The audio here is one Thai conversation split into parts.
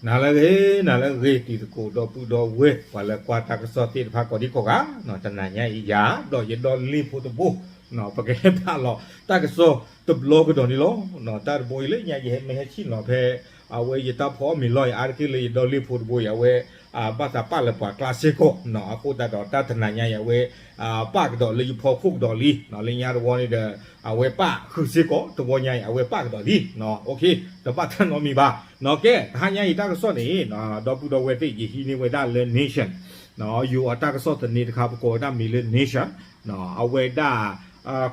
นาละเกติโกดอปุดอเววาละกวาตากสอติพากอดิโกกะเนาะตะนายะอียาดอยดอลีพุตบุเนาะปะเกตาลอตากสอตบโลกดอนี่ลอเนาะตาบอยเลยญะเยเมเฮชิเนาะเพอเวยตาพอมีลอยอาร์กิเลดอลีพุตบุยอเวบาตาปาละปะคลาสสิโกเนาะอะโคตาดอตาตะนายะยะเวปากดอลีพอคุกดอลีเนาะลิญาดวอนี่เดอเวปะคือสิโกตะวอญะอเวปากดอลีเนาะโอเคตะปะทันเนาะมีบาเนาะแกทาญะอีตากสอนี่เนาะดอปุดอเวติยีฮีนี่เวดาเลนเนชั่นเนาะอยู่อตากสอตะนี่ครับโกดามีเลนเนชั่นเนาะอเวดา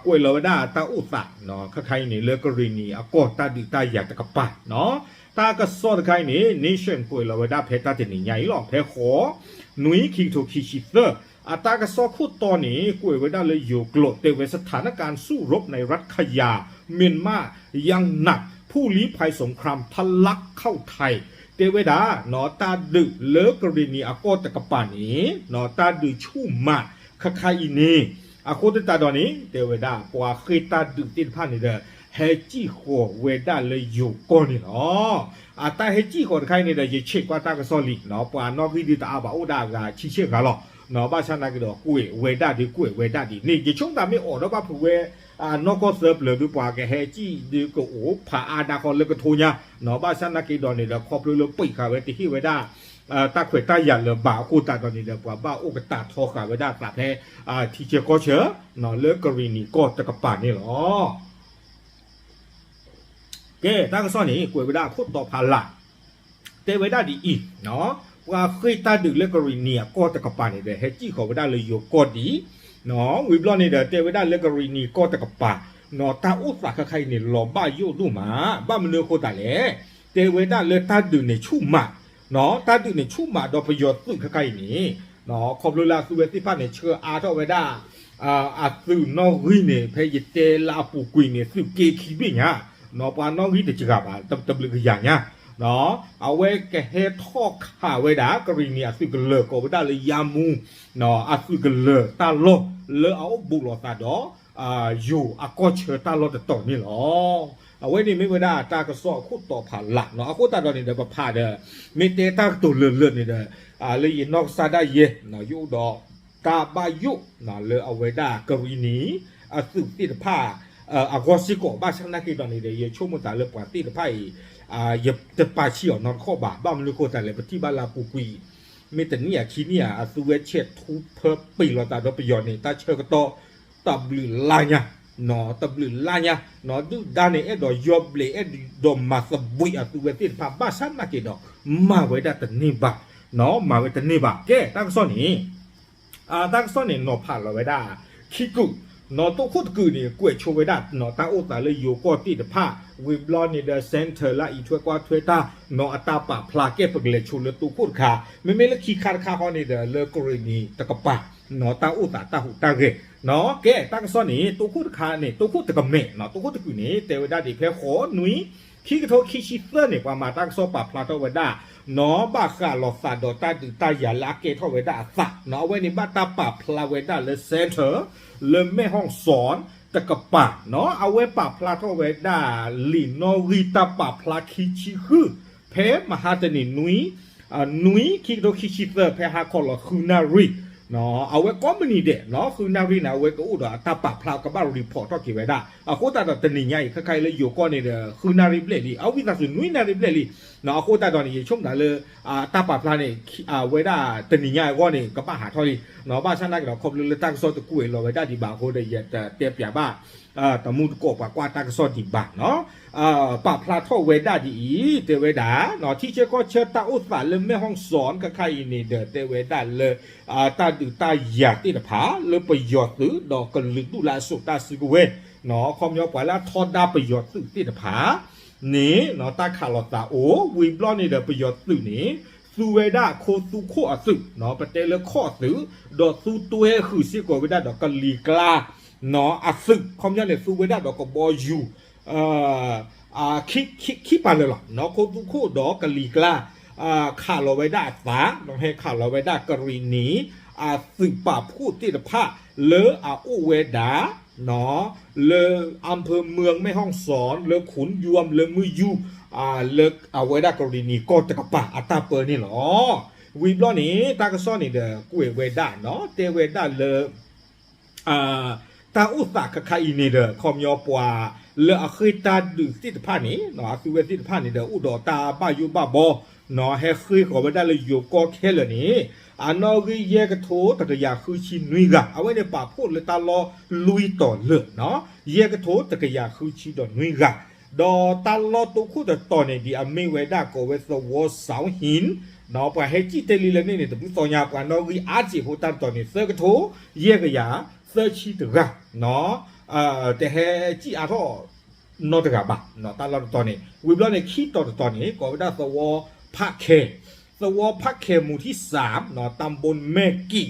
กวยลวดาตาอุตะเนาะคไคนี่เลกรีนี่อากอตาดิตาอยากตะกะปะเนาะตากสอดไคนี่เนชั่นกวยลวดาเพตาตินี่ใหญ่หรอกเพขอหนุยคิงโทคิชิเตอร์ตากสอคุดตอนนี้กวยลวดาเลยอยู่กลดเตเวสถานการณ์สู้รบในรัฐขยาเมียนมายังหนักผู้ลี้ภัยสงครามทะลักเข้าไทยเตเวดาเนาะตาดึเลกรีนี่อากอตะกะปะนี่เนาะตาดึชุ่มมาคไคนี่อะโคตตาดอนี้เตเวดาปวาเคตาดึตินพันนี่เดเฮจิโคเวดาเลยอยู่ก่อนนี่เนาะตาเฮจิโคใครนี่เดยเช็คว่าตากะซอลิเนาะปานอวิดิตาบาอุดากาชิเชกาลอเนาะบาชนะกะดอกุยเวดาดิกุยเวดาดินี่ยิชงตาไม่ออกเนาะบาผู้เวนอกก็เซิร์ฟเลยดูปากเฮจิดิก็โอผาอาดาคอนเลยก็โทญะเนาะบาชนะกะดอนี่เดครอบเลยปิกาเวติฮิเวดาตาขวยตาหยันเลยบ่าคูตาตอนนี้เดี๋ยวบ่าโอกตาทอขาไว้ได้กลับให้ทีเจก็เชื่อเนาะเลิกกรณีก็ตะกะป่านนี่หรอแกตั้งซ่อนนี่กวยไว้ได้โคตรต่อพาละเตไว้ได้ดีอีเนาะว่าเคยตาดึกเลิกกรณีก็ตะกะป่านนี่เดี๋ยวให้จี้เขาไว้ได้เลยอยู่ก็ดีเนาะวิบลอนนี่เดี๋ยวเตไว้ได้เลิกกรณีก็ตะกะป่าเนาะตาอุตสาหใครนี่หล่อบ้าโยดูมาบ้ามันเนื้อโคตรเลยเตไว้ได้เลยตาดึกในชุ่มมาเนาะตาดึกในชุ่มมาดอกประโยชน์ซึ่งใครนี่เนาะขอบลุลาสุเวติพันเนี่ยเชื่ออาเท่าไว้ได้สื่อนอกวิเนี่ยเพยเตลาปูกุยเนี่ยสื่อเกคีบิเนี่ยเนาะปานอกวิเดจิกาบาตบลึกอย่างเนี่ยเนาะเอาไว้แกเฮทอกขาไว้ด่ากรีเนี่ยสื่อกันเลยก็ไว้ได้เลยยามูเนาะสื่อกันเลยตาโลเลยเอาบุกหลอตาดออยู่ก็เชื่อตาโลแต่ต่อนี่หรอเอาไว้นี่ไม่ไว้ได้ตากระสอบคู่ต่อผ่านหลักเนาะเอาคู่ตาดอนี่เดี๋ยวผ่าเด้อไม่เตตาตัวเลื่อนนี่เด้อเลยนอกซาได้เย่เนาะยูดอกาบายุนะเลเอาไว้ได้กรีนีสืบติดผ้ากอสิโกบ้าช่างนักกีฬาในเดียช่วงมุตาเลปาติดผ้าอย่าจะปาเชี่ยวนอนข้อบ่าบ้ามันเลยโคตรเลยที่บ้านลาปูกุยมีแต่เนี่ยคีเนี่ยสุเวเชตทูเพิ่มปีเราตาดอปยอนนี่ตาเชื่อก็ต่อตับลือลายเนี่ยเนาะตับลือลายเนี่ยเนาะดูด้านนี้ดอยอบเลยดอมมาสบุยสุเวติดผ้าบ้าช่างนักกีฬามาไว้ได้แต่นี่บ้าเนาะมาไว้แต่นี่บ้าแกตั้งซ้อนนี้ตั้งซ่อนเนี่ยนอผ่านเราไว้ได้คิกุนอตัวคุดกูเนี่ยกวยโชว์ไว้ได้นอตาโอตาเลยอยู่ก็ติดผ้าวิบลอนเนี่ยเดอะเซนเตอร์ละอีช่วยกว่าช่วยตานออัตตาปะพลาเก็บเลยชูเลยตัวคุดขาไม่ละขี้คาเขาเนี่ยเดอเลิกกรณีตะกปะนอตาโอตาตาหูตาเกนอแกตั้งซ่อนนี่ตัวคุดขาเนี่ยตัวคุดตะกเมนอตัวคุดกูเนี่ยเตวได้ดิเพลขอหนุยขี้กระโถขี้ชิเตอร์เนี่ยว่ามาตั้งโซปะพลาตัวไว้ได้เนาะบ้าขาหลอดสาดตาดึงตาอย่าละเกทเวดาสักเนาะไว้ในบ้านตาป่าพลาเวดาเลยเซนเตอร์เลยไม่ห้องสอนตะกปะเนาะเอาไว้ป่าพลาทเวดาลีโนริตาป่าพลาคิชิคือเพมหาตนินุยคิโดคิชิเตอร์เพหาคอลคือนาริเนาะเอาไว้ก็ไม่นี่เด็เนาะคือนารินะเอาไว้ก็อุดตาป่าพลากับบ้ารีพอร์ตกี่ไว้ได้เอาโคตรตนิใหญ่ใครเลยอยู่ก็เนี่ยคือนาริเบลลี่เอาวิธีสุดนุยนาริเบลลี่เนาะโคตรตอนนี้ช่วงนั้นเลยตาป่าพลาเนี่ยไว้ได้ตนิใหญ่ก็เนี่ยกับบ้าหาทอดีเนาะบ้าชนะเราครบเลยตั้งโซตะกุ้ยเราไว้ได้ดีบางคนได้ยัดเตียบอย่างบ้าแต่มูดโกกว่าตั้งโซดีบางเนาะป่าพลาทไว้ได้ดีเตไว้ได้เนาะที่เชื่อก็เชื่อตาอุตสาเลยไม่ห้องสอนกับใครนี่เดเตไว้ได้เลยตาดูตาอยากที่จะผาเลยประโยชน์หรือดอกกันลึกดูแลสุขตาสิกเวเนาะความยาวกว่าแล้วทอดได้ประโยชน์ซึ่งที่จะผานี่เนาะตาขาลอตาโอ้วิบลอนนี่เดประโยชน์ซึ่งนี้สูเวด้าโคสูโคอสึเนาะประเทศเลยข้อสือดอกสูตัวคือสิกเวด้าดอกกันลีกลาเนาะอสึความยาวเนี่ยสูเวด้าดอกกับบอยูคิปานเลยหรอเนาะโคสูโคดอกกันลีกลาข่าวเราไว้ได้ฟ้าต้องให้ข่าวเราไว้ได้กรณีสึกป่าพูดที่ผ้าเลอุเวดาเนาะเลอำเภอเมืองแม่ห้องสอนเลขุนยวมเลมือยู เลิกเอาไว้ได้กรณีก็ตะกะปะอัตตาเปอร์นี่หรอวีบล้อนี้ตากระซ้อนนี่เด้อกูเวด้าเนาะเตเวด้าเลยตาอุตสาหะคายนี่เด้อคอมยอปัวเลอเคยตาดึกที่ตะพานี่เนาะคือเวที่ตะพานี่เด้ออุดอตาบ้าอยู่บ้าบอเนาะให้เคยขอไว้ได้เลยอยู่ก็แค่เลยนี่อันนอกีเยกโถตะกะยาคือชินุยกะเอาไว้ในป่าพูดเลยตาลอลุยต่อเลือเนาะเยกโถตะกะยาคือชิดอนุยกะดอตาลอตุคู่แต่ตอนนี้ดีอเมเวด้าก็เวสวอเสาหินเนาะปะให้จีเตลีเลยนี่แต่ปุ๊บต่อยาปะนอกีอาจิโหตันตอนนี้เซกโถเยกะยาเซชิตกะเนาะแต่ให้จีอาทอนอตกะบะเนาะตาลอตอนนี้วิบลอในขี้ต่อตอนนี้ก็เวด้าสวอพะเคสวอพักเคหมู่ที่3เนาะตำบลแม่กี่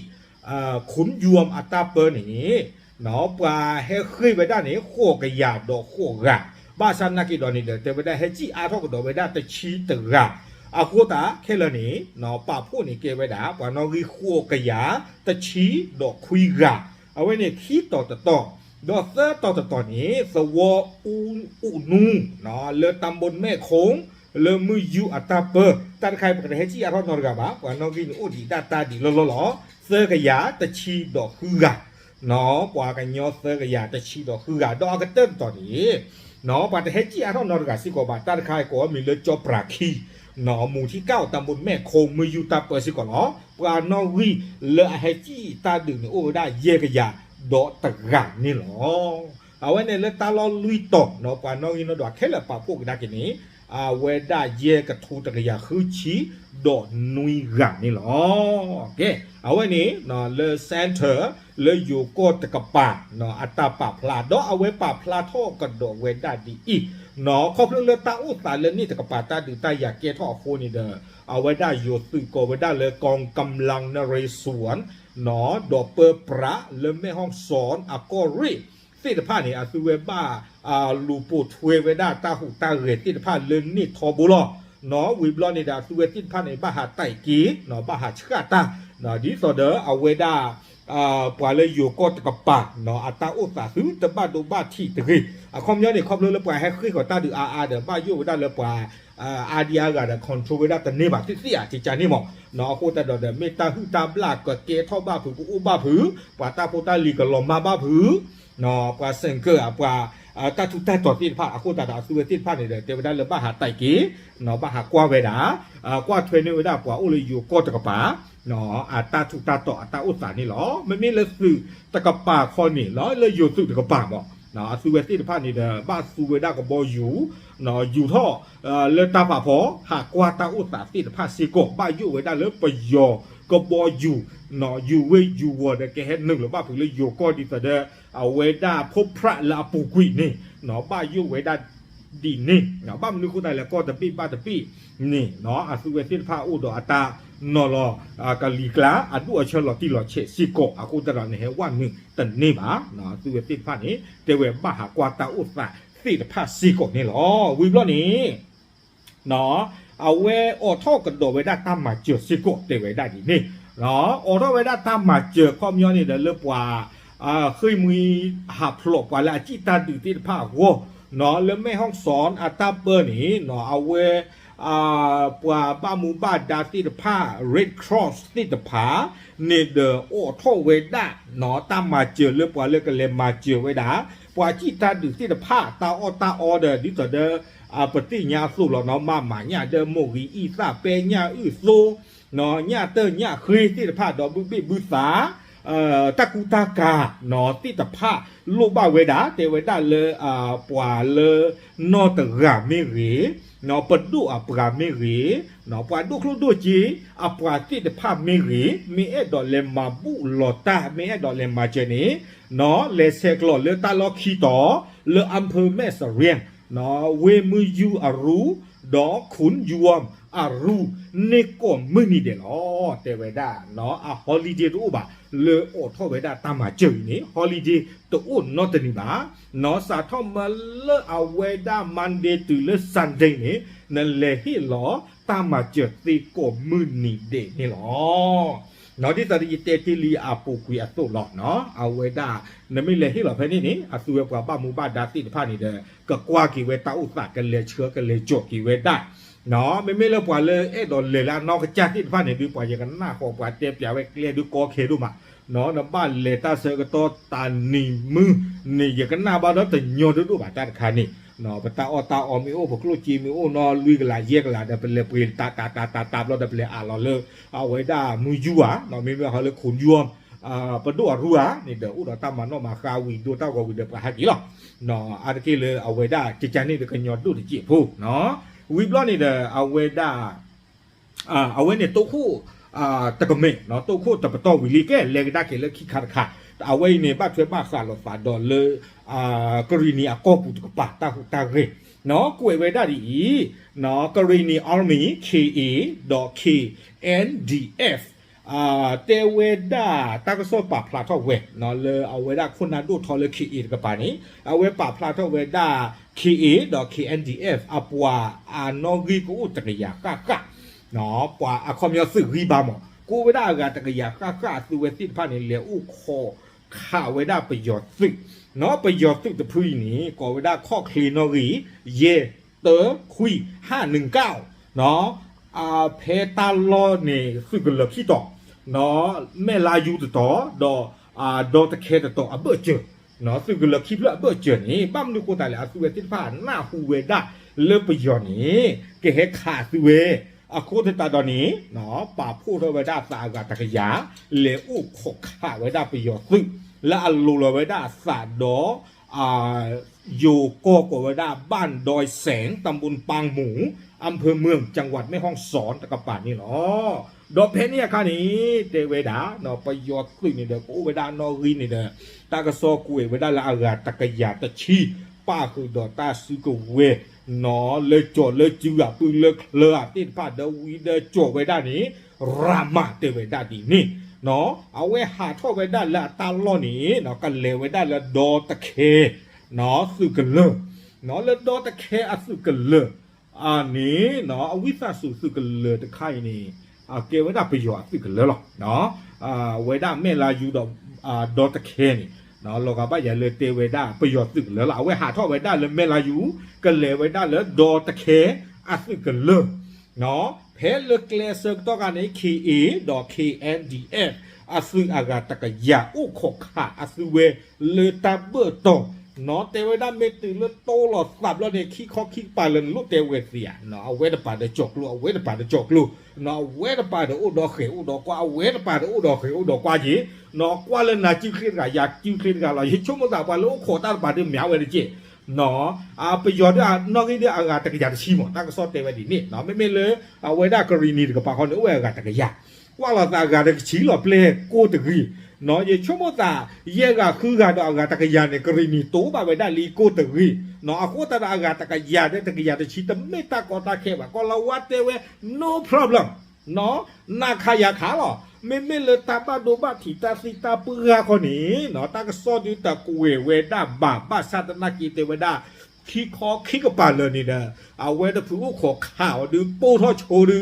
ขุนยวมอัตตาเปอร์นี่เนาะปลาให้เคยไปด้านนี้โคกะยาดอกโคกะบ้าซันนักกีดอนี่เด้อแต่ไปได้ให้จีอาทอกดอกไปได้แต่ชีตกะอาโคตาแค่ละนี่เนาะป่าพูดนี่เกไปด่าปานอกีโคกะยาแต่ชีดอกคุยกะเอาไว้เนี่ยขี้ต่อดอกเซอร์ต่อนี้สวออูนูเนาะเลอตำบลแม่โขงเลมือยูอัตตาเปอร์ตันใครปกติให้จีอาทอนอร์กะบะกว่านอกินโอดีดาตาดีลอเซอร์กะยาตะชีดอกคือกะเนาะกว่ากันยอเซอร์กะยาตะชีดอกคือกะดอกกระเติ้นตอนนี้เนาะปกติให้จีอาทอนอร์กะสิกว่าบาตันใครก็มีเลจอปราคีเนาะหมู่ที่9ตำบลแม่โคงมือยูตาเปอร์สิก่อนเนาะกว่านอวีเลให้จีตาดึงโอได้เยกะยาดอกตะกะนี่หรอเอาไว้ในเลตาลอลุยต่อเนาะกว่านอกินดอกแค่ละปะพวกดากินี้เวด้าเยกระทูตะกะยาคือชีดอนุยกะนี่หรอโอเคเอาไว้นี้เนาะเลเซนเตอร์เลอยู่ก็ตะกะปะเนาะอัตตาปะพลาดอเอาไว้ปะพลาโทกระดอกเวด้าดีอีเนาะครบเรื่องเลตาอุตาเลนี่ตะกะปะตาดือตาอยากเกท่อโคนี่เด้อเอาไว้ได้อยู่ตึกก็ไว้ได้เลยกองกำลังนเรศวรเนาะดอกเปอร์พระเลแม่ห้องสอนอะกอริติดผ้านี่อาคือเวบ้าลูปูทเวเวด้าตาหูตาเรติดผ้าเลนนี่ทอบุลอเนาะวิบลอนี่ดาคือเวติดผ้าในบ้าหาไตกีเนาะบ้าหาชกาตาเนาะดิสอเดอเอาเวด้าปลาเลยอยู่ก็ตะกับปากเนาะอัตตาอุตสาหตะบ้าดูบ้าที่ตะกี้คอมย้อนนี่คอมเลยแล้วปล่อยให้ขึ้นกับตาดูอาเดอบ้าอยู่เวด้าเลยปล่อยอาเดียกันคอนโทรลเวด้าแต่เนี่ยแบบที่เสียจิตใจนี่หมอเนาะโคตรเดอเมตาหืตาบลากก็เกท่อบ้าผือกูบ้าผือปลาตาโพตาลีก็ลอมมาบ้าผือเนาะปลาเซนเกอร์ปลาตาทุกตาต่อที่ผ้าโคตรดาสุเวติผ้าเนี่ยเดี๋ยวเวด้าเลยบ้าหาไตกี้เนาะบ้าหากว่าเวด้ากว่าเทรนเวด้าปลาโอเลยอยู่ก็ตะกับปาเนาะตาทุกตาต่อตาอุตสานี่หรอไม่มีเลยสื่อตะกับปาคอนี่หรอเลยอยู่สื่อตะกับปาบ่เนาะสุเวติผ้านี่เด้อบ้าสุเวด้ากับบอยู่เนาะอยู่ท่อเลยตาป่าพอหากว่าตาอุตสาติผ้าซีโกบ้าอยู่เวด้าเลยไปยอก็บอยู่เนาะอยู่เวอยู่วัวเด็กแค่หนึ่งหรือบ้าผือเลยอยู่ก็ดีแต่เด้อเอาเวด้าพบพระลาปูกุยนี่เนาะบ้าอยู่เวด้าดีนี่เนาะบ้ามันนึกได้แล้วก็ตะปี้บ้าตะปี้นี่เนาะอาสุเวติผ้าอุดอตานอลอกาลีกลาอดูอเชลอติลอเชซิโกอากูตระเนเหวันนึงตันนี่บ้าเนาะสุเวติผ้านี้เตเวบ้าหากว่าตาอุตสาติผ้าซิโกนี่หรอวิบล้อนี้เนาะเอาเวออท่อกระโดดไว้ได้ตามมาเจอซิโกเตไว้ได้ดีนี่เนาะออท่อไว้ได้ตามมาเจอความย้อนนี่เด้อเลิกว่าเคยมีหับหลบว่าละจิตาดื้อติดผ้าวัวเนาะแล้วแม่ห้องสอนอัตตาเปอร์นี่เนาะเอาเวปว่าบ้ามูบ้าดาติดผ้า Red Cross ติดผ้าเนี่ยเด้อออท่อไว้ได้เนาะตามมาเจอเลิกว่าเลิกกันเลยมาเจอไว้ได้ปว่าจิตาดื้อติดผ้าตาอเด้อดิต่อเด้อปฏิญาสู้เราเนาะมาหมาเนี่ยเด้อโมกีอีซาเปญาอื้อโซเนาะเนี่ยเตอร์เนี่ยเคยติดผ้าดอกบึษาตะกูตากาเนาะติดผ้าโลบาเวดาเตเวดาเลยปว่าเลยนอตกาเมเรเนาะปดูปราเมเรเนาะปว่าดูคลุดูจีปว่าติดผ้าเมเรมีเอดอเลมาบุลอตามีเอดอเลมาเจเนเนาะเลเซกลอเลตาลอคีตอเลอำเภอแม่สะเรียงเนาะเวมือยูอารูดอขุนยวมอารูเนก่อนมือนี่เดลเตเวดาเนาะฮอลิเดย์รูบะเลออทอเวดาตามมาเจอนี่ฮอลิเดย์ตัวนอตนี่บาเนาะสาทอมาเลอเวดามันเดย์ตุเลซันเดย์นี่นั่นแหละที่หรอตามมาเจอตีก่อนมือนี่เดนี่หรอ เนาะที่ตอนนี้เตติลีอาปูกุยอตุหลอเนาะเอาเวดานไม่เลยที่หลอเพนี่นี่อาสุเวปว่าบ้ามูบ้าดาติพานี่เด้อก็กว่ากี่เวตาอุตส่าห์กันเลยเชื้อกันเลยโจกี่เวได้เนาะไม่เลยปว่าเลยโดนเลยละนอกจากที่พานี่ดูปว่าอย่างนั้นหน้าพอปว่าเตปอย่าไว้เรียนดูกอเคดูมาเนาะน้ำบ้านเลตาเซก็โตตานีมือนี่อย่างนั้นหน้าบ้านเราแต่โยนดูบาตาคานี่เนาะปตาอมิโอพวกลูกจีมิโอนอลุยกันละเยกละเดี๋ยวเป็นเลยเปลี่ยนตาเราเดี๋ยวเป็นเลยเราเลยเอาไว้ได้มือยัวเนาะไม่เขาเลยขุนยวมประดูรัวนี่เดี๋ยวอุดรตามมันออกมาคาวิดูเต้าก็วิเดี๋ยวไปหากี่หรอเนาะอะไรที่เลยเอาไว้ได้จิตใจนี่เดี๋ยวกันยอดดูที่จีบผู้เนาะวิบล้อนี่เดี๋ยวเอาไว้ได้เอาไว้เนี่ยตัวคู่ตะกเมเนาะตัวคู่ตะปะตอวิลีแกเล็กได้เกลือขี้ขาดขาดเอาไว้เนี่ยบ้านช่วยบ้านสารฝาดอนเลยกรณีก็ปุตกปะตาหุตาเรเนาะกวยไว้ได้ดีเนาะกรณี army KE.KNDFเตเวดาตากโซปาพลาทเวเนาะเลยเอาเวดาคนนั้นดูทอเลยKEกับปานี้เอาเวปาพลาทเวดา KE.KNDF อัปวาโนริกูตะกยากะเนาะปว่าคอมยอสึรีบามกูเวดากะตะกยากะสุเวติพานี่เลอุโคข้าเวดาประโยชน์สึกเนาะประโยชน์สึกตะพุยนี้ก็เวดาข้อคลีนอรีเยเตอคุย519เนาะเพตาโลนี่สึกเลขี้ต่อเนาะแม่ลายูต่อดอตะเคต่อเบอเจอเนาะสึกเลขี้เบอเจอนี่บ้ามดูกูตายแล้วสุเวติพาหน้าฮูเวดาเลประโยชน์นี้เกเฮขาสุเวโคตรตาดอนี้เนาะป่าพูดไว้ได้สากาตะกยาเลอุขกขาไว้ได้ประโยชน์ซึ่งและอลูไว้ได้สาดอยู่ก็ไว้ได้บ้านดอยแสงตำบลปางหมูอำเภอเมืองจังหวัดแม่ฮ่องสอนตะกป่านี่เนาะดอกเพชรเนี่ยค่ะนี้เตเวดาเนาะประโยชน์ซึ่งนี่เด้อกูไว้ได้นอรีนี่เด้อตากระซอกุยไว้ได้ละอากาตะกยาตะชีป้าคือดอตาซึกเวเนาะเลยโจเลยจือปืนเลยเคลือติดผ้าเดวีเดโจไว้ด้านนี้รามาเตไว้ด้านนี้นี่เนาะเอาไว้หาท่อไว้ด้านละตาล้อนี้เนาะกันเลไว้ด้านละดอตะเคเนาะสึกันเลเนาะแล้วดอตะเคสึกันเลอันนี้เนาะอวิสาสุสึกันเลตะไคนี่เกไว้ด้านประโยชน์สึกันเลหรอเนาะไว้ด้านแม่ลายูดอตะเคนี่เนาะเราก็บ่อย่าเลยเตไว้ได้ประโยชน์สึกแล้วล่ะเอาไว้หาท่อไว้ได้เลยเมลายูกันเลยไว้ได้เลยดอตะเคสึกันเลยเนาะเพลเกลเซกต้องการนี้ KE.KNDF สึอากาตะกยาอุขขาสึเวเลตาเบอร์โตเนาะเตไว้ได้เมตือเลโตหลอดสับแล้วเนี่ยขี้ข้อขี้ปลาเลยลูกเตเวเสียเนาะเอาไว้ปาเดจกลูเอาไว้ปาเดจกลูเนาะเวทปาเดอุดอเขอุดอกว่าเวทปาเดอุดอเขอุดอกว่าจีเนาะกว่าเลยนะจิ้วคลิดกะอยากจิ้วคลิดกะเราชั่วโมงตาปาลูกขอตาปาเดเหมียวเวเดจีเนาะประโยชน์นอกจากอากาศตะกยาชีหมดตั้งก็ซอเตไว้ดีนี่เนาะไม่เลยเอาไว้ได้กรณีกับปาเขาเนื้ออากาศตะกยากว่าเราอากาศตะชีหล่อเปลกูตะกีเนาะยังชั่วโมงตาเยกะคือการอากาศตะกยาในกรณีตู้ปาไว้ได้ลีกูตะกีเนาะกูตะอากาศตะกยาได้ตะกยาตะชีแต่ไม่ตากอตาเขบก็เราวัดเตเว no problem เนาะนาคายาขาหรอไม่เลยตาบ้าดูบ้าถีตาสิตาเปื่อคนนี้เนาะตากซอดิตากุเวด้าบ้าซาตนากีเตเวด้าขี้คอขี้กระปาเลยนี่นะเอาไว้แต่ผู้ขอข่าวดูปูทอโชดู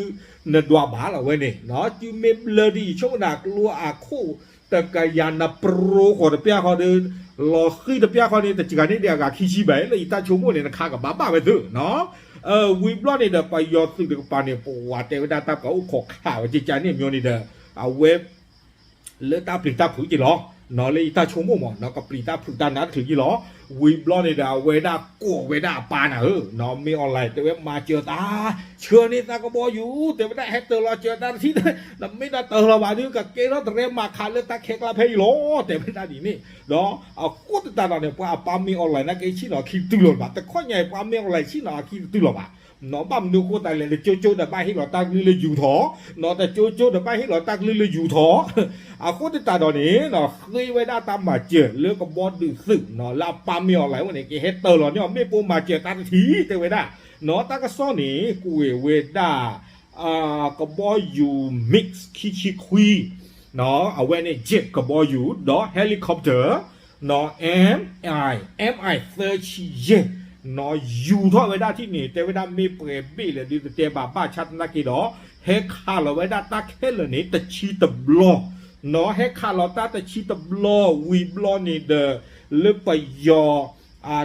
เนดว่าบ้าเราไว้เนี่ยเนาะจูเมเลยดีช่วงหนักลัวอาคู่แต่กายานาโปรขอตะเปียเขาเดินรอขี้ตะเปียเขาเนี่ยแต่จิการนี่เดียกขี้ชีใบเลยตาชมว่าเนี่ยนะข้ากับบ้าไปเถอะเนาะวิบล้อเนี่ยเดี๋ยวไปยอดซึ่งเดี๋ยวปาเนี่ยปวดเตวดาตาเขาขอข่าวจิจานี่มีนี่เด้อเอาเว็บเลือดตาปริตาผืนจีหรอเนาะเลยตาชมว่าเนาะกับปริตาผืนด้านนั้นถือจีหรอวิบล้อเนี่ยเดี๋ยวเวด้าโกเวด้าปานะเนาะมีออนไลน์แต่เว็บมาเจอตาเชื่อนี่ตาก็บอกอยู่แต่ไม่ได้ให้เตอร์เราเจอตาที่นั่นไม่ได้เตอร์เราบ้านี่กับเกล้าแต่เรียมาขาดเลือดตาเค้กลาเพย์หรอแต่ไม่ได้ดีนี่เนาะเอากูตาเนี่ยพอปามีออนไลน์นะเกชิเนาะคิดตุลบ้าแต่ข้อใหญ่ปามีออนไลน์ชิเนาะคิดตุลบ้าเนาะบ้ามดูกูตายเลยโจโจ้เดบ้าให้เราตั้งเลยอยู่ท้อเนาะแต่โจโจ้เดบ้าให้เราตั้งเลยอยู่ท้อกูตาตอนนี้เนาะเคยไว้ได้ตามมาเจอเลือกกับบอลดื้อสึกเนาะลาปามีออนไลน์วันนี้เกเฮเตอร์เราเนี่ยไม่ปูมาเจอตาทีแต่ไว้ได้เนาะตาก็ซ้อนนี่กูเวด้ากับบอลอยู่มิกซ์คิคุยเนาะเอาไว้ในเจ็ตกับบอลอยู่ดอเฮลิคอปเตอร์เนาะ MI 30 เยนออยู่ท่อไว้ได้ที่นี่แต่เวลามีเปรย์บี้เลยดูเตะบ้าชัดนักกีฬาเฮ คาเราไว้ได้ตาแค่เลยนี่แต่ชีตบลอเนาะให้คาเราตาแต่ชีตบลอวีบลอนี่เดอเลือไปยอ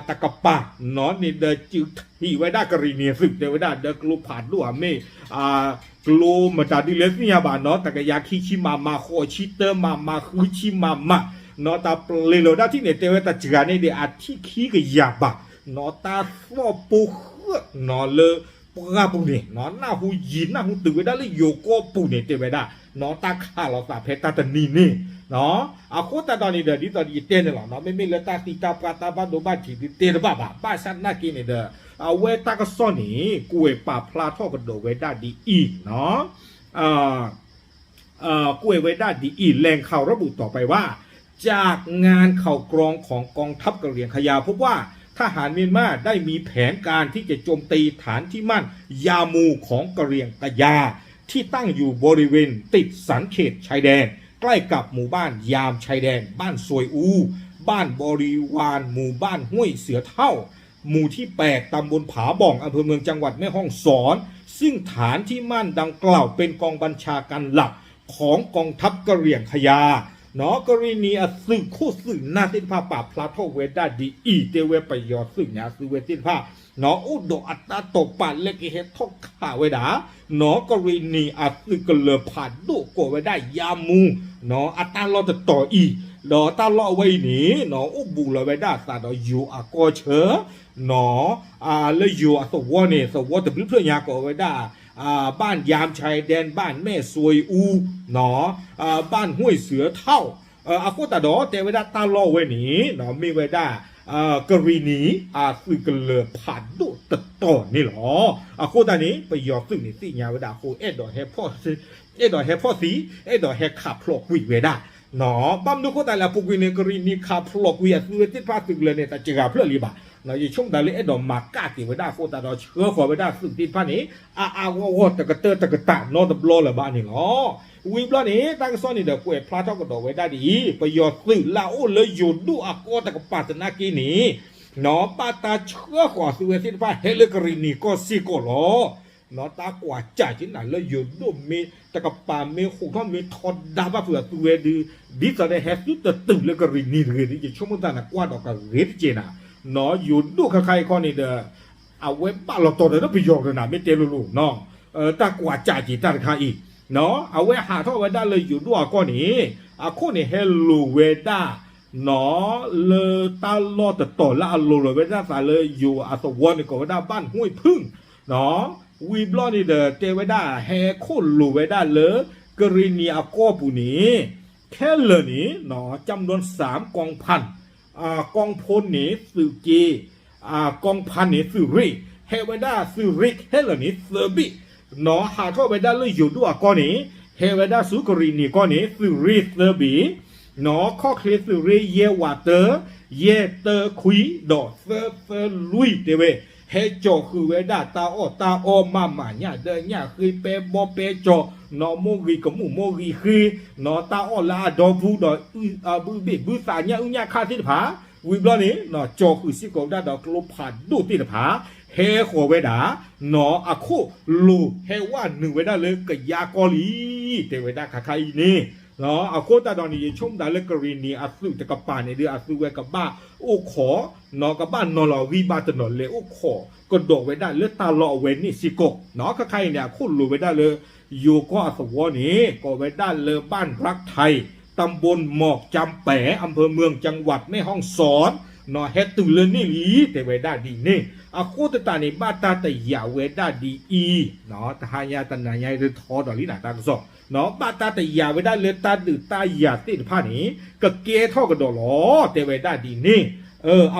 ตะกปะเนาะนี่เดอจืดที่ไว้ได้กรีเนียสึกเดไว้ได้เดอกลูผ่านด้วยเมกลูมาจากดิเลสเนี่ยบ้านเนาะแต่ก็ยาคิชิมาโคชิเตอร์มาคือชิมาเนาะตาเปลือยได้ที่เนี่ยเตไว้แต่จืดนี่เดอาที่ขี้ก็ยาบะเนาะตาสอบปูเนาะเลยปลาปูเนี่ยเนาะหน้าหูยินหน้าหูตื่นไว้ได้เลยโยโก้ปูเนี่ยเตไว้ได้เนาะตาขาเราตาเพชรตาตะนี่เนาะโคตรตอนนี้เดี๋ยวนี้ตอนนี้เต้นเลยเนาะไม่เลตาติตาปาตาบ้านดูบ้านที่เต้นบ้านฉันน่ากินเนี่ยเด้อเวตาก็ซ่อนนี่กูเอป่าพลาทอกระโดดเวด้าดีอีเนาะกูเอเวด้าดีอีแรงข่าวระบุต่อไปว่าจากงานข่าวกรองของกองทัพกะเหรี่ยงขยาพบว่าทหารเมียนมาได้มีแผนการที่จะโจมตีฐานที่มั่นยามูของกะเหรี่ยงกะยาที่ตั้งอยู่บริเวณติดสันเขตชายแดนใกล้กับหมู่บ้านยามชายแดนบ้านซวยอูบ้านบริวารหมู่บ้านห้วยเสือเท่าหมู่ที่8ตำบลผาบ่องอำเภอเมืองจังหวัดแม่ฮ่องสอนซึ่งฐานที่มั่นดังกล่าวเป็นกองบัญชาการหลักของกองทัพกะเหรี่ยงขยาเนาะกรณีซึ่งคู่ซึ่งนาตินภาป่าพลาโทเวด้าดีอีเตเวปยอซึ่งเนี่ยคือเวตินภาเนาะอุดอัตตาตกปัดเล็กเฮทกข่าเวดาเนาะกรณีซึ่งก็เลยผ่านดุโกเวได้ยามูเนาะอัตตาเราจะต่ออีเนาะตาเราไว้นี้เนาะอุบุเราไว้ได้ตาเราอยู่ก็เชอเนาะแล้วอยู่สวเนี่ยสวแต่เพื่อนยาก็ไว้ได้บ้านยามชายแดนบ้านแม่ซวยอูเนาะบ้านห้วยเสือเท่าโคตรดอแต่เวลาตาล่อไว้นี้เนาะมีไว้ได้กรณีซึ่งก็เลยผ่านดุตัดต่อนี่หรอโคตรนี้ไปยอซึ่งนี่สิยาเวลาโคดอแฮพ่อสีดอแฮพ่อสีดอแฮขับพลอกวิเวด้าเนาะปั๊มดูโคตรละพวกวินในกรณีขับพลอกวิซึ่งที่พาสึกเลยเนี่ยแต่จะกับเพื่อรีบะเนาะช่วงดาเลยดอมากาติไว้ได้โคตรดอเชื่อขอไว้ได้ซึ่งที่พานี้ว่าตะกะเตอตะกะตะนอตะบลอละบ้านนี่หรอวิบล้อนี้ตั้งซ่อนนี่เด็กเวทพลาดเท่ากับดอกไว้ได้ดีประโยชน์สื่อลาโอเลยหยุดดูอากูตะกับปัตนากีนี้เนาะปาตาเชื่อขวาสุเวทินพาเฮเลกรีนีก็ซีโกโลเนาะตากว่าจ่ายที่ไหนเลยหยุดดูมีตะกับปามีหูท่อมีทอดดาบเผื่อสุเวดีดิสอะไรแฮสต์จะตึงเลกรีนีเรื่องนี้ชั่วโมงนั้นกว่าดอกกับเรดเจน่ะเนาะหยุดดูใครๆคนนี้เด้อเอาไว้ป้าเราตัวเด้อไปยกเลยนะไม่เตลุเนาะตากว่าจ่ายที่ตาใครอีกเนาะเอาไว้หาท่อไว้ได้เลยอยู่ด้วยก็นี้คนนี้เฮลูเวด้าเนาะเลยตาลอดต่อละอโลเวด้าสายเลยอยู่สวรรค์ก็ไว้ได้บ้านห้วยพึ่งเนาะวีบลอนี่เดอเตไว้ได้แฮโคลูเวด้าเลยกรณีก็ปุนี้แค่เลยนี้เนาะจำนวน3กองพันกองพลนี้สื่อกีกองพันนี้สื่อริเฮไว้ได้สื่อริแค่เลยนี้เซอร์บิเนาะหาเข้าไปได้เลยอยู่ด้วยก้อนนี้เฮเวด้าสุกรีนีก้อนนี้สุรีเซอร์บีเนาะข้อเคลสุรีเยวาเตอร์เยเตอร์คุยดอเซอร์ลุยเตเวเฮโจคือเวด้าตาโอมาเนี่ยเดเนี่ยคือเปบอเปโจเนาะโมกีกับมูโมกีคือเนาะตาโอลาดอบูดอบูสาเนี่ยอุญญาคาติผาวิบลอนี้เนาะโจคือสิโกด้าดอกลบผ่านดูติผาเฮขวเวดาเนาะอะโคลูเฮว่าหนึ่งเวดาเลยกับยากอลีเตเวดาคาคาอีนี่เนาะอะโคตาดอนนี่ชมดาเลกรีนีอะสุจะกับป่าในเดืออะสุเวกับบ้าโอขอเนาะกับบ้านนอลวีบาตนอเลโอขอกระโดดเวดาเลตาลอเวนี่สิโกเนาะคาคาเนี่ยโคลูเวดาเลยอยู่ก็อสวนี้ก็เวดาเลยบ้านรักไทยตำบลหมอกจำแปะอำเภอเมืองจังหวัดแม่ฮ่องสอนเนาะเฮตุเลนี่ลีเตเวดาดีนี่กูตตาในบ้านตาแต่ยาเวด้าดีอีเนาะทหารตนายายทอดอลินาตากสอเนาะบ้านตาแต่ยาเวด้าเลตาดืตายาติดผ้านี้ก็เกท่อกันดอลอเตเวด้าดีนี่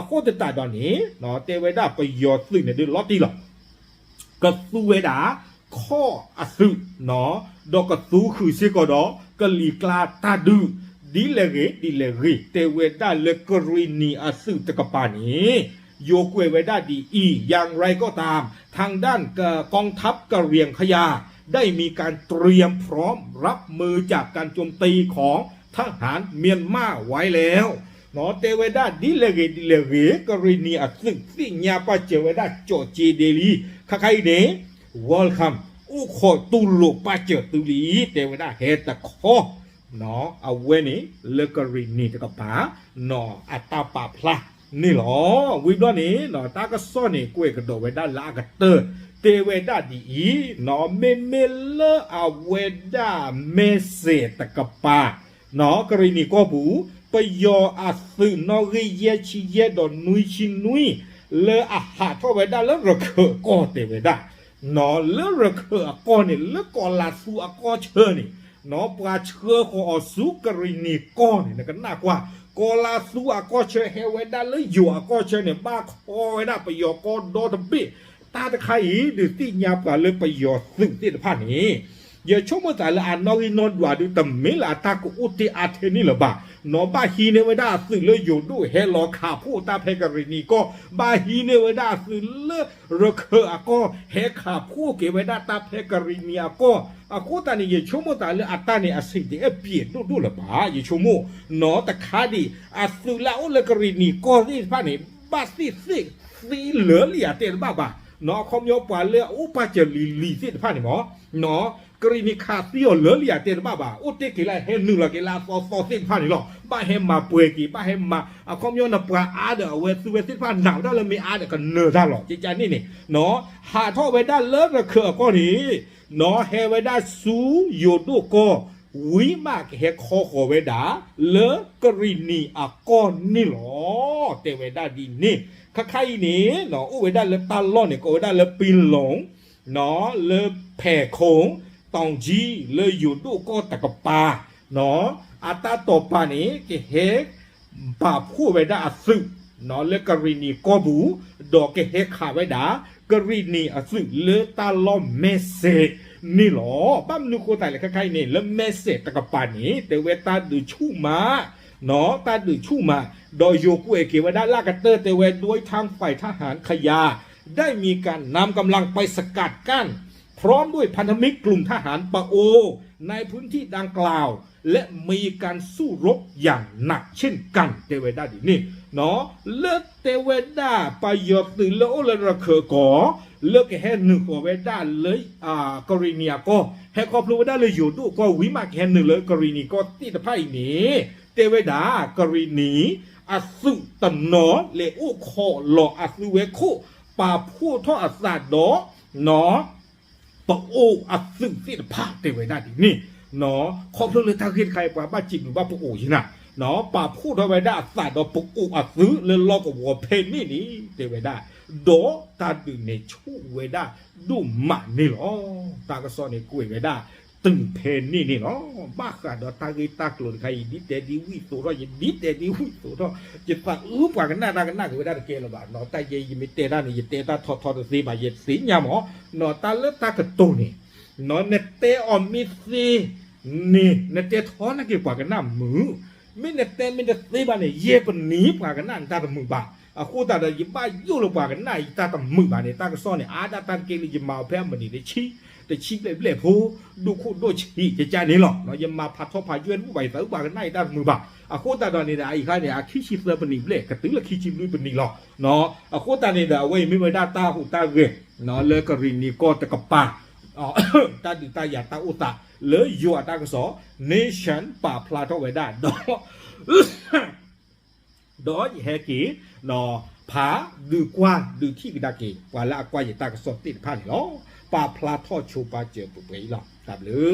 กูตตาดอนนี้เนาะเตเวด้าไปยอดซึ่งในดืลอตีหรอกก็สูเวด้าข้ออสุเนาะดอกก็สูคือเสกดอกะลีกลาตาดูดีเลเกเตเวด้าเลกรีนีอสุตะกปานี้โยกเวด้าดีอีอย่างไรก็ตามทางด้านกองทัพกะเหรี่ยงขยาได้มีการเตรียมพร้อมรับมือจากการโจมตีของทหารเมียนมาไว้แล้วเนาะเตเวด้าดีเลเกกรณีอัดซึ่งสิญญาปาเจเวด้าโจจีเดลีใครเนวอลคัม อู้ขอตุลุปาเจอตุลีเตวดาเฮตะคอเนาะเอาเวนี่เลกรีนี่ตะกปาเนาะอัตตาปาพลานี่หรอวิบล้อนี่เนาะตาก็ซ่อนนี่กวยกระโดดไว้ด้านลากระเตอเตเวดาดีเนาะเมเลอาเวดาเมเสตะกปาเนาะกรีนี่ก็บูปยออาซึนอริเยชิเยดอนนุยชินุยเลอาหาทอเวดาเลระเคก็เตเวดานอเลระเคก็นี่เลก็ลาสูก็เชนี่นอปลาเชื่อขอสุกรีนี่ก็นี่นะกันน่ากว่าก็ลาสูก็เชเฮเวดาเลอยู่ก็เชเนี่ยบ้าคอเวดาปยอก็โดตบิตาตะไคดือที่ยาปลาเลยปยอซึ่งที่ผ่านนี้อย่าชมว่าแต่ละอันนอรินอดว่าดูแต่ไม่ละตากุอุติอาเทนี่หรอบ้านอบาฮีเนเวดาซึ่งเลยอยู่ด้วยเฮลอขาผู้ตาเพกรินีก็บาฮีเนเวดาซึ่งเลระเคอก็เฮขาผู้เกเวดาตาเพกรินีก็อากูตานี่อย่าชมว่าแต่ละอัตตานี่อาศัยที่เปลี่ยนดูหรอบ้าอย่าชมว่านอตะคาดีอาสุลาอุลกรินีก็ที่ผ่านนี้บาสิเหลือเหลี่ยเตนบ้าเนาะคอมโยปาเลอุปาเจลีสิผ่านนี่หมอเนาะกรณีขาดที่เหลือเหลี่ยเตนบ้าอุตเตกิไลเฮนึงละกิลาฟอสิผ่านนี่หรอบ้าเฮมาป่วยกี่บ้าเฮมาคอมโยนปลาอาเดเวสสิผ่านหนาวได้เลยมีอาเดกันเนื้อได้หรอจิจานี่เนาะหาท่อไว้ได้เลิกระเคอก็นี้เนาะเฮไว้ได้สูโยดูก็วิมากเฮคอขอเวดาเลกรณีก้อนนี่หรอเตเวดาดีนี่ข้าใครนี่เนาะอุเวดาเลตาล่อเนี่ยก็เวดาเลปีนหลงเนาะเลแผ่โขงตองจีเลอยู่ดูก็ตะกปาเนาะอาตาต่อปานี้ก็เฮป่าผู้เวดาสึเนาะเลกรณีก็บูดอกเฮขาเวดากรณีสึเลตาล่อเมเซนี่หรอปั้มนุโกแต่ละใครเนี่ยแล้วเมเสตตะกปานี้แต่เวตาดูชูมาเนาะตาดูชูมาโดยโยกุเอเกวดาลากาเตอร์เตเวด้วยทางฝ่ายทหารขยาได้มีการนำกำลังไปสกัดกั้นพร้อมด้วยพันธมิตรกลุ่มทหารปะโอในพื้นที่ดังกล่าวและมีการสู้รบอย่างหนักเช่นกันเตเวดาดีนี่เนาะเลิกเตเวดาไปยกตื่นแล้วโอละระเคอกอเลิกแค่หนึ่งของเวดาเลยกรณีก็แค่ครอบครัวเวดาเลยอยู่ดูก็วิมากแค่หนึ่งเลยกรณีก็ที่ตะไพ่นี้เตเวดากรณีอาสุตนอเลอุคอหลออาสุเวคุปาผู้ท่ออาสาดอเนาะปะโออาสุที่ตะพาเตเวดาดีนี่เนาะครอบครัวเลยทางคิดใครป่าบ้าจิบหรือบ้าปะโอชินะเนาะป่าผู้ท่อเวดาอาสาดอปะโออาสุเลยลอกกับวัวเพนนี่เตเวดาโดตาดูในชูเวดาดูมันนี่หรอตากระสอนในกุยเวดาตึงเพนนี่เนาะบ้าขาดตากีตากลุ่นใครดิเตดีวิตัวเราอย่าดิเตดีวิตัวเราจะฝากกว่ากันหน้าก็ไม่ได้เกลบาเนาะตาเยมิเตด้านนี่เตตาทอสีบาเยสีญาหมอเนาะตาเลือตากระตุนี่เนาะเนเตออมิซีนี่เนเตทอนักเกี่ยวกันหน้ามือไม่เนเตไม่เนสีบาเนี่ยเย่ปนีกว่ากันหน้าตาตะมือบาคู่ตาเดยิบ้ายุ่งลงกว่ากันหน้าตาตะมือบาเนี่ยตากระซ้อนเนี่ยอาตาเกลิจิมาแพ้มันนี่ได้ชี้แต่ชีเล่ผู้ดูคู่ดูชีจะใจนี่หรอกเนาะยังมาพัดทอพายื่นผู้ใบเต๋อว่ากันหน้าตามือบ่าคู่ตาตอนนี้ได้อีกครั้งเนี่ยขี้ชีเสือปนีเล่กระตือละขี้ชีลุยปนีหรอกเนาะคู่ตาเนี่ยเว้ยไม่ไว้ด้าตาหูตาเกยเนาะเลยกรินีก็ตะกปาตาดูตาหยาตาอุตาเลยยัวตากระสอเนชั่นป่าพลาทอไว้ได้ดอเฮกีเนาะผาดูกว่าดูที่กระดาเกว่าละกว่าหยาตากระสอติดผ่านหรอป่าพลาทอดชูปาเจอปุบไปหรอกครับหรือ